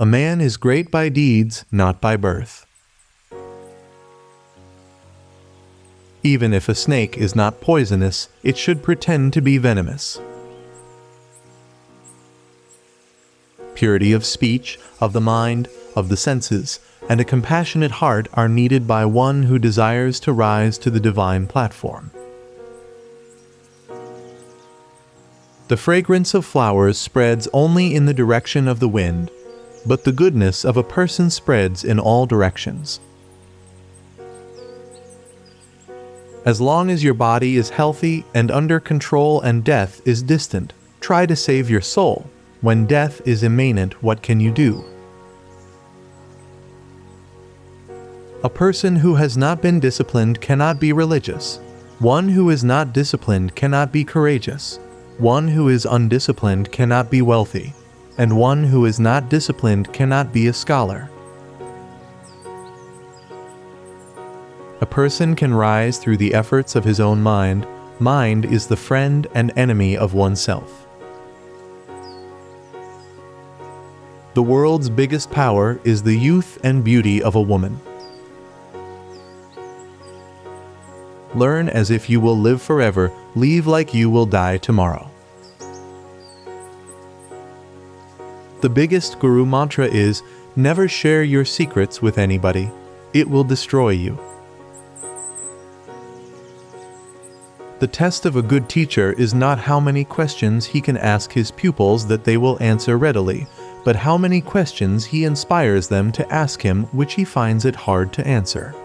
A man is great by deeds, not by birth. Even if a snake is not poisonous, it should pretend to be venomous. Purity of speech, of the mind, of the senses, and a compassionate heart are needed by one who desires to rise to the divine platform. The fragrance of flowers spreads only in the direction of the wind, but the goodness of a person spreads in all directions. As long as your body is healthy and under control and death is distant, try to save your soul. When death is imminent, what can you do? A person who has not been disciplined cannot be religious. One who is not disciplined cannot be courageous. One who is undisciplined cannot be wealthy. And one who is not disciplined cannot be a scholar. A person can rise through the efforts of his own mind. Mind is the friend and enemy of oneself. The world's biggest power is the youth and beauty of a woman. Learn as if you will live forever, leave like you will die tomorrow. The biggest guru mantra is, never share your secrets with anybody. It will destroy you. The test of a good teacher is not how many questions he can ask his pupils that they will answer readily, but how many questions he inspires them to ask him which he finds it hard to answer.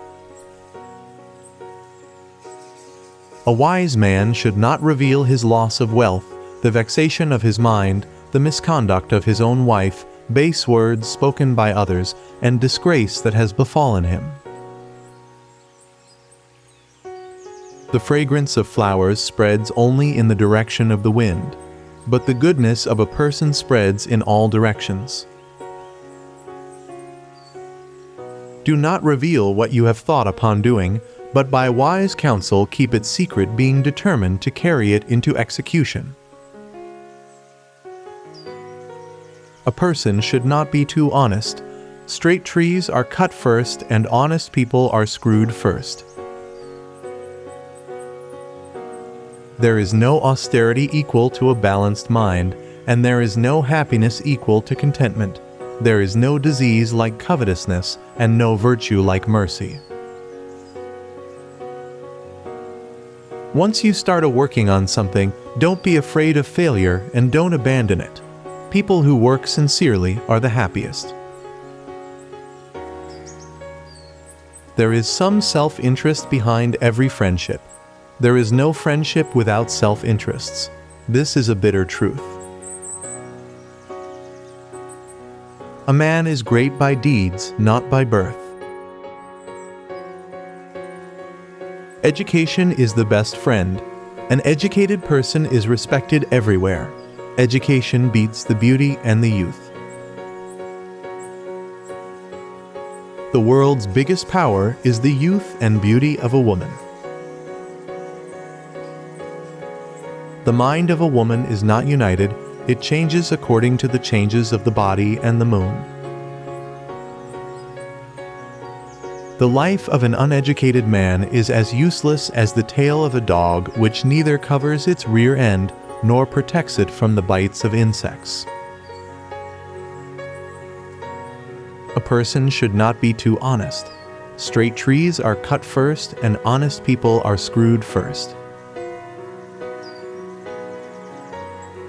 A wise man should not reveal his loss of wealth, the vexation of his mind, the misconduct of his own wife, base words spoken by others, and disgrace that has befallen him. The fragrance of flowers spreads only in the direction of the wind, but the goodness of a person spreads in all directions. Do not reveal what you have thought upon doing, but by wise counsel keep it secret, being determined to carry it into execution. A person should not be too honest. Straight trees are cut first, and honest people are screwed first. There is no austerity equal to a balanced mind, and there is no happiness equal to contentment. There is no disease like covetousness, and no virtue like mercy. Once you start working on something, don't be afraid of failure and don't abandon it. People who work sincerely are the happiest. There is some self-interest behind every friendship. There is no friendship without self-interests. This is a bitter truth. A man is great by deeds, not by birth. Education is the best friend. An educated person is respected everywhere. Education beats the beauty and the youth. The world's biggest power is the youth and beauty of a woman. The mind of a woman is not united, it changes according to the changes of the body and the moon. The life of an uneducated man is as useless as the tail of a dog, which neither covers its rear end nor protects it from the bites of insects. A person should not be too honest. Straight trees are cut first, and honest people are screwed first.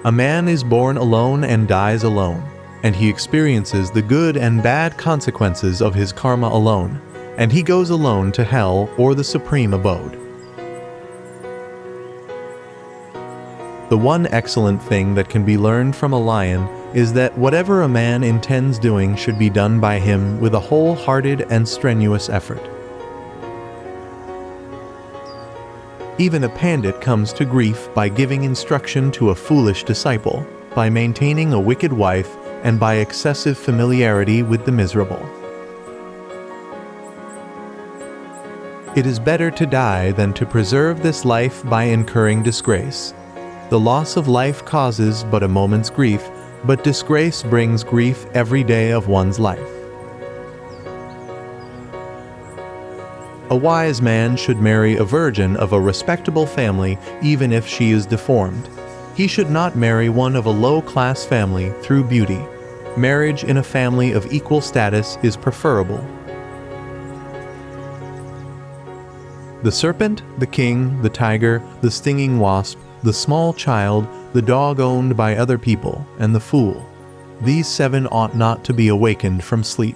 A man is born alone and dies alone, and he experiences the good and bad consequences of his karma alone, and he goes alone to hell or the supreme abode. The one excellent thing that can be learned from a lion is that whatever a man intends doing should be done by him with a wholehearted and strenuous effort. Even a pandit comes to grief by giving instruction to a foolish disciple, by maintaining a wicked wife, and by excessive familiarity with the miserable. It is better to die than to preserve this life by incurring disgrace. The loss of life causes but a moment's grief, but disgrace brings grief every day of one's life. A wise man should marry a virgin of a respectable family even if she is deformed. He should not marry one of a low-class family through beauty. Marriage in a family of equal status is preferable. The serpent, the king, the tiger, the stinging wasp, the small child, the dog owned by other people, and the fool. These 7 ought not to be awakened from sleep.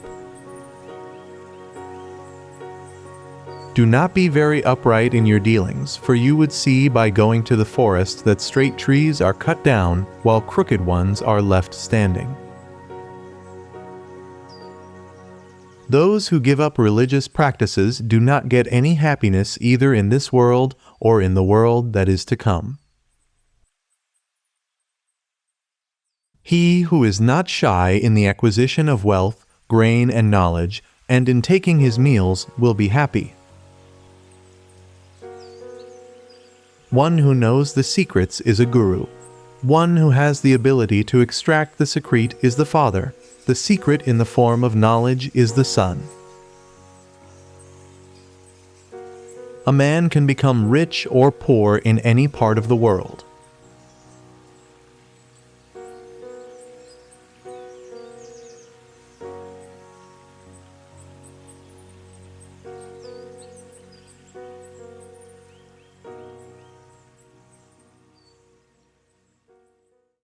Do not be very upright in your dealings, for you would see by going to the forest that straight trees are cut down, while crooked ones are left standing. Those who give up religious practices do not get any happiness either in this world or in the world that is to come. He who is not shy in the acquisition of wealth, grain, and knowledge, and in taking his meals, will be happy. One who knows the secrets is a guru. One who has the ability to extract the secret is the father. The secret in the form of knowledge is the son. A man can become rich or poor in any part of the world.